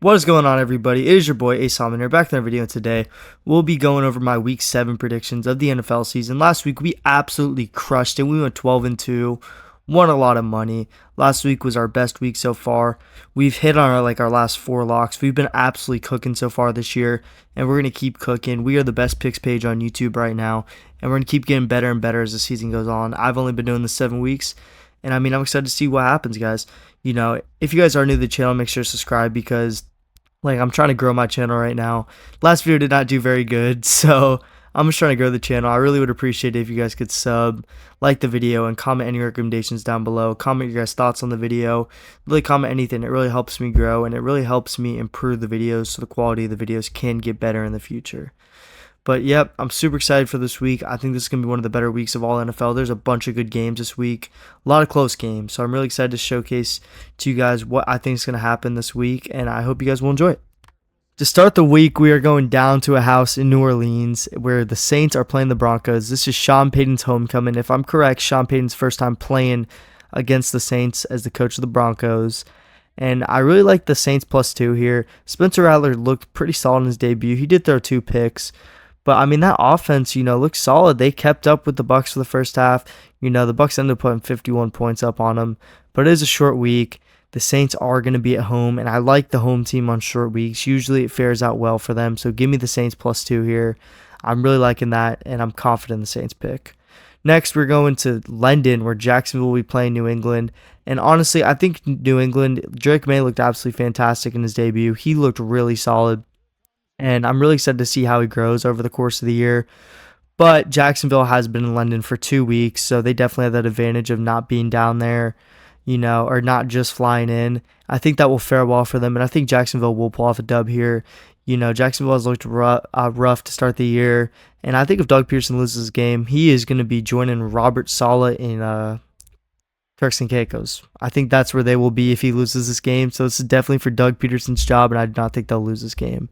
What is going on, everybody? It is your boy Ace Salmon here, back in our video, and today we'll be going over my Week 7 predictions of the NFL season. Last week we absolutely crushed it. We went 12-2, won a lot of money. Last week was our best week so far. We've hit on our last 4 locks. We've been absolutely cooking so far this year, and we're gonna keep cooking. We are the best picks page on YouTube right now, and we're gonna keep getting better and better as the season goes on. I've only been doing this 7 weeks. And I'm excited to see what happens, guys. If you guys are new to the channel, make sure to subscribe because I'm trying to grow my channel right now. Last video did not do very good, so I'm just trying to grow the channel. I really would appreciate it if you guys could sub, like the video, and comment any recommendations down below. Comment your guys' thoughts on the video. Really comment anything. It really helps me grow, and it really helps me improve the videos so the quality of the videos can get better in the future. But yep, I'm super excited for this week. I think this is going to be one of the better weeks of all NFL. There's a bunch of good games this week, a lot of close games. So I'm really excited to showcase to you guys what I think is going to happen this week, and I hope you guys will enjoy it. To start the week, we are going down to a house in New Orleans where the Saints are playing the Broncos. This is Sean Payton's homecoming. If I'm correct, Sean Payton's first time playing against the Saints as the coach of the Broncos. And I really like the Saints +2 here. Spencer Rattler looked pretty solid in his debut. He did throw 2 picks. But that offense, looks solid. They kept up with the Bucs for the first half. The Bucs ended up putting 51 points up on them. But it is a short week. The Saints are going to be at home, and I like the home team on short weeks. Usually it fares out well for them. So give me the Saints +2 here. I'm really liking that, and I'm confident in the Saints pick. Next, we're going to London, where Jacksonville will be playing New England. And honestly, I think New England, Drake May looked absolutely fantastic in his debut. He looked really solid. And I'm really excited to see how he grows over the course of the year. But Jacksonville has been in London for 2 weeks, so they definitely have that advantage of not being down there, or not just flying in. I think that will fare well for them, and I think Jacksonville will pull off a dub here. Jacksonville has looked rough to start the year, and I think if Doug Peterson loses this game, he is going to be joining Robert Saleh in Turks and Caicos. I think that's where they will be if he loses this game. So this is definitely for Doug Peterson's job, and I do not think they'll lose this game.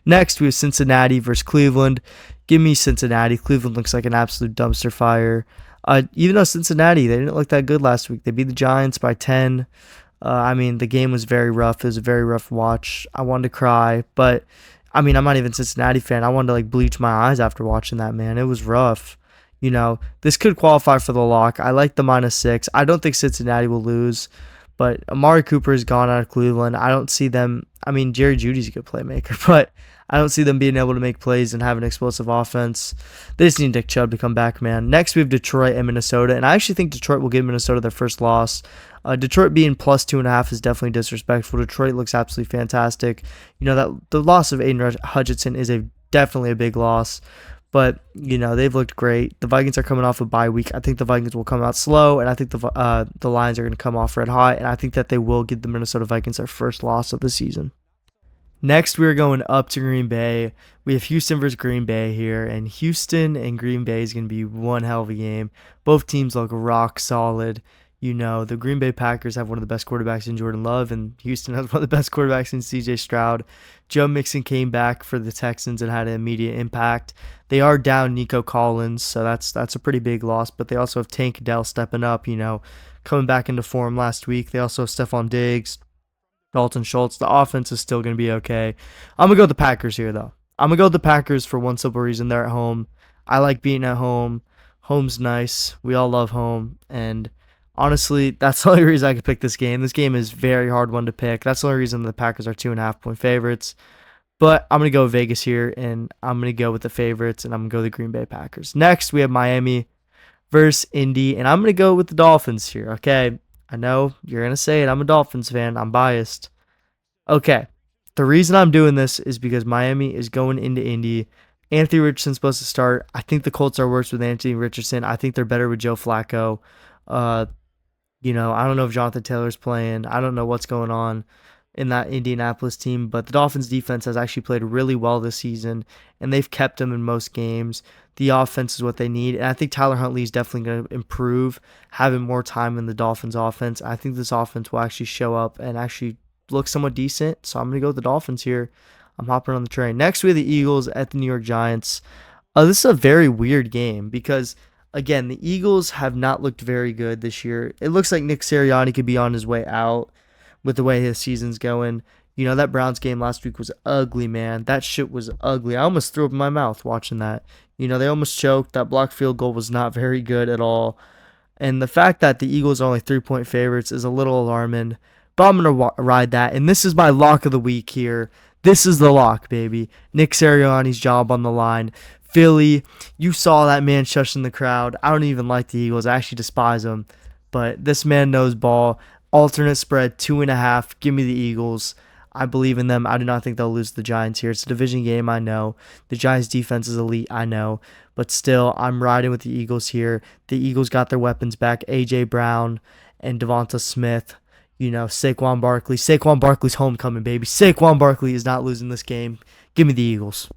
Next, we have Cincinnati versus Cleveland. Give me Cincinnati. Cleveland looks like an absolute dumpster fire. Even though Cincinnati, they didn't look that good last week. They beat the Giants by 10. The game was very rough. It was a very rough watch. I wanted to cry, but I'm not even a Cincinnati fan. I wanted to bleach my eyes after watching that, man. It was rough. This could qualify for the lock. I like the -6. I don't think Cincinnati will lose, but Amari Cooper is gone out of Cleveland. I don't see them. Jerry Jeudy's a good playmaker, but I don't see them being able to make plays and have an explosive offense. They just need Nick Chubb to come back, man. Next, we have Detroit and Minnesota, and I actually think Detroit will give Minnesota their first loss. Detroit being +2.5 is definitely disrespectful. Detroit looks absolutely fantastic. That the loss of Aiden Hutchinson is definitely a big loss. But, they've looked great. The Vikings are coming off a bye week. I think the Vikings will come out slow, and I think the Lions are going to come off red hot, and I think that they will give the Minnesota Vikings their first loss of the season. Next, we're going up to Green Bay. We have Houston versus Green Bay here, and Houston and Green Bay is going to be one hell of a game. Both teams look rock solid. The Green Bay Packers have one of the best quarterbacks in Jordan Love, and Houston has one of the best quarterbacks in C.J. Stroud. Joe Mixon came back for the Texans and had an immediate impact. They are down Nico Collins, so that's a pretty big loss, but they also have Tank Dell stepping up, coming back into form last week. They also have Stephon Diggs, Dalton Schultz. The offense is still going to be okay. I'm going to go with the Packers here, though. I'm going to go with the Packers for one simple reason. They're at home. I like being at home. Home's nice. We all love home, and honestly, that's the only reason I could pick this game. This game is a very hard one to pick. That's the only reason the Packers are 2.5-point favorites. But I'm going to go with Vegas here, and I'm going to go with the favorites, and I'm going to go with the Green Bay Packers. Next, we have Miami versus Indy, and I'm going to go with the Dolphins here, okay? I know you're going to say it. I'm a Dolphins fan. I'm biased. Okay, the reason I'm doing this is because Miami is going into Indy. Anthony Richardson's supposed to start. I think the Colts are worse with Anthony Richardson. I think they're better with Joe Flacco. I don't know if Jonathan Taylor's playing. I don't know what's going on in that Indianapolis team, but the Dolphins defense has actually played really well this season, and they've kept them in most games. The offense is what they need, and I think Tyler Huntley is definitely going to improve, having more time in the Dolphins offense. I think this offense will actually show up and actually look somewhat decent, so I'm going to go with the Dolphins here. I'm hopping on the train. Next, we have the Eagles at the New York Giants. This is a very weird game because, again, the Eagles have not looked very good this year. It looks like Nick Sirianni could be on his way out with the way his season's going. That Browns game last week was ugly, man. That shit was ugly. I almost threw up in my mouth watching that. They almost choked. That blocked field goal was not very good at all. And the fact that the Eagles are only 3-point favorites is a little alarming. But I'm going to ride that. And this is my lock of the week here. This is the lock, baby. Nick Sirianni's job on the line. Philly, you saw that man shushing the crowd. I don't even like the Eagles. I actually despise them. But this man knows ball. Alternate spread, 2.5. Give me the Eagles. I believe in them. I do not think they'll lose to the Giants here. It's a division game, I know. The Giants' defense is elite, I know. But still, I'm riding with the Eagles here. The Eagles got their weapons back. A.J. Brown and Devonta Smith. Saquon Barkley. Saquon Barkley's homecoming, baby. Saquon Barkley is not losing this game. Give me the Eagles.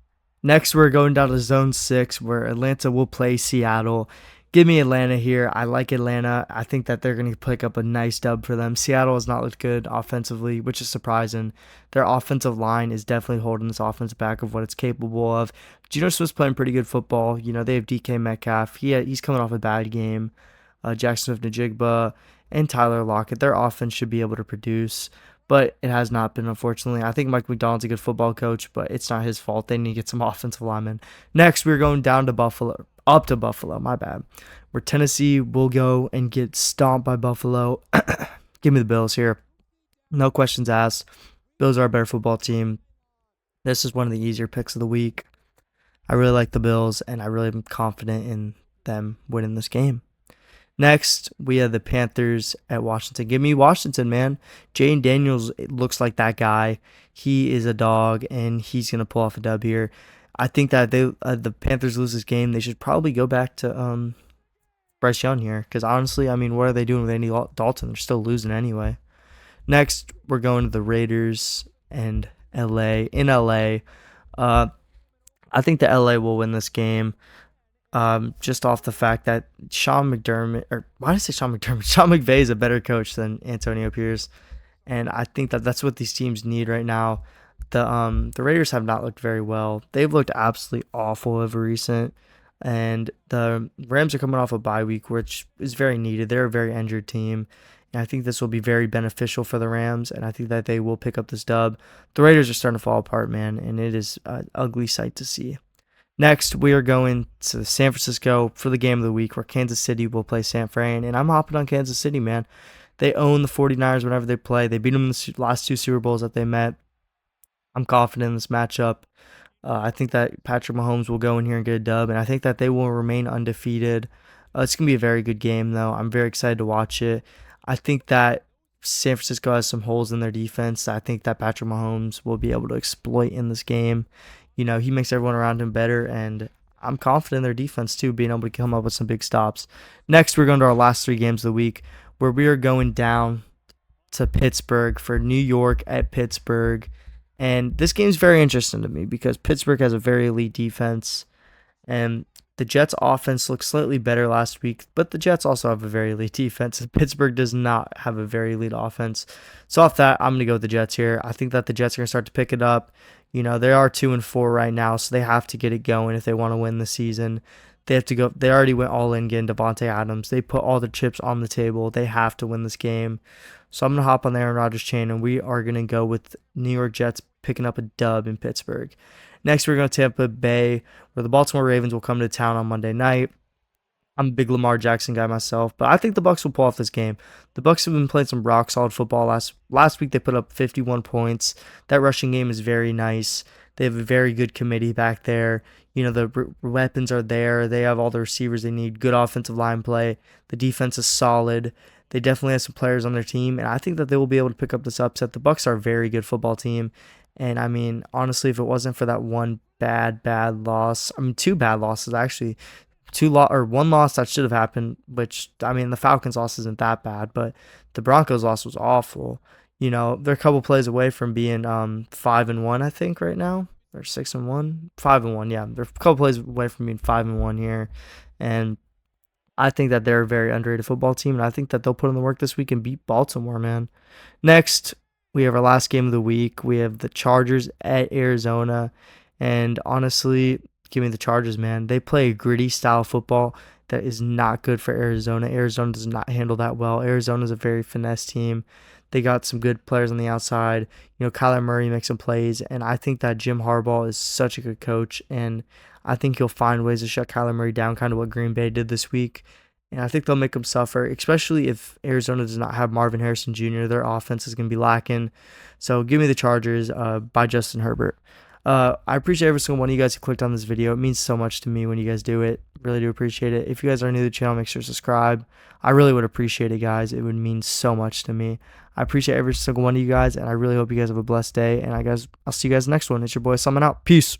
Next, we're going down to Zone 6, where Atlanta will play Seattle. Give me Atlanta here. I like Atlanta. I think that they're going to pick up a nice dub for them. Seattle has not looked good offensively, which is surprising. Their offensive line is definitely holding this offense back of what it's capable of. Geno Smith's playing pretty good football. They have DK Metcalf. He's coming off a bad game. Jackson Smith-Njigba and Tyler Lockett. Their offense should be able to produce, but it has not been, unfortunately. I think Mike McDonald's a good football coach, but it's not his fault. They need to get some offensive linemen. Next, we're going down to Buffalo. Up to Buffalo, my bad. Where Tennessee will go and get stomped by Buffalo. Give me the Bills here. No questions asked. Bills are a better football team. This is one of the easier picks of the week. I really like the Bills, and I really am confident in them winning this game. Next, we have the Panthers at Washington. Give me Washington, man. Jayden Daniels looks like that guy. He is a dog, and he's going to pull off a dub here. I think that the Panthers lose this game. They should probably go back to Bryce Young here. Because honestly, what are they doing with Andy Dalton? They're still losing anyway. Next, we're going to the Raiders and LA. In LA, I think the LA will win this game. Just off the fact that Sean McVay is a better coach than Antonio Pierce. And I think that that's what these teams need right now. The Raiders have not looked very well. They've looked absolutely awful over recent. And the Rams are coming off a bye week, which is very needed. They're a very injured team. And I think this will be very beneficial for the Rams. And I think that they will pick up this dub. The Raiders are starting to fall apart, man. And it is an ugly sight to see. Next, we are going to San Francisco for the game of the week, where Kansas City will play San Fran. And I'm hopping on Kansas City, man. They own the 49ers whenever they play. They beat them in the last 2 Super Bowls that they met. I'm confident in this matchup. I think that Patrick Mahomes will go in here and get a dub, and I think that they will remain undefeated. It's going to be a very good game, though. I'm very excited to watch it. I think that San Francisco has some holes in their defense. I think that Patrick Mahomes will be able to exploit in this game. He makes everyone around him better, and I'm confident in their defense, too, being able to come up with some big stops. Next, we're going to our last 3 games of the week, where we are going down to Pittsburgh for New York at Pittsburgh. And this game is very interesting to me because Pittsburgh has a very elite defense, and the Jets' offense looked slightly better last week, but the Jets also have a very elite defense, and Pittsburgh does not have a very elite offense. So off that, I'm going to go with the Jets here. I think that the Jets are going to start to pick it up. They are 2-4 right now, so they have to get it going if they want to win the season. They have to go. They already went all in getting Devontae Adams. They put all the chips on the table. They have to win this game. So I'm going to hop on the Aaron Rodgers chain, and we are going to go with New York Jets picking up a dub in Pittsburgh. Next, we're going to Tampa Bay, where the Baltimore Ravens will come to town on Monday night. I'm a big Lamar Jackson guy myself, but I think the Bucs will pull off this game. The Bucs have been playing some rock-solid football. Last week, they put up 51 points. That rushing game is very nice. They have a very good committee back there. The weapons are there. They have all the receivers they need. Good offensive line play. The defense is solid. They definitely have some players on their team, and I think that they will be able to pick up this upset. The Bucs are a very good football team, and honestly, if it wasn't for that one bad loss, 2 bad losses actually, one loss that should have happened, which the Falcons loss isn't that bad, but the Broncos loss was awful. They're a couple plays away from being 5-1, I think, right now, or 6-1, 5-1. Yeah, they're a couple plays away from being 5-1 here, and I think that they're a very underrated football team, and I think that they'll put in the work this week and beat Baltimore, man. Next, we have our last game of the week. We have the Chargers at Arizona, and honestly, give me the Chargers, man. They play a gritty style football that is not good for Arizona. Arizona does not handle that well. Arizona is a very finesse team. They got some good players on the outside. Kyler Murray makes some plays, and I think that Jim Harbaugh is such a good coach, and I think he'll find ways to shut Kyler Murray down, kind of what Green Bay did this week. And I think they'll make him suffer, especially if Arizona does not have Marvin Harrison Jr. Their offense is going to be lacking. So give me the Chargers by Justin Herbert. I appreciate every single one of you guys who clicked on this video. It means so much to me when you guys do it. Really do appreciate it. If you guys are new to the channel, make sure to subscribe. I really would appreciate it, guys. It would mean so much to me. I appreciate every single one of you guys, and I really hope you guys have a blessed day. And I'll see you guys next one. It's your boy, Summon out. Peace.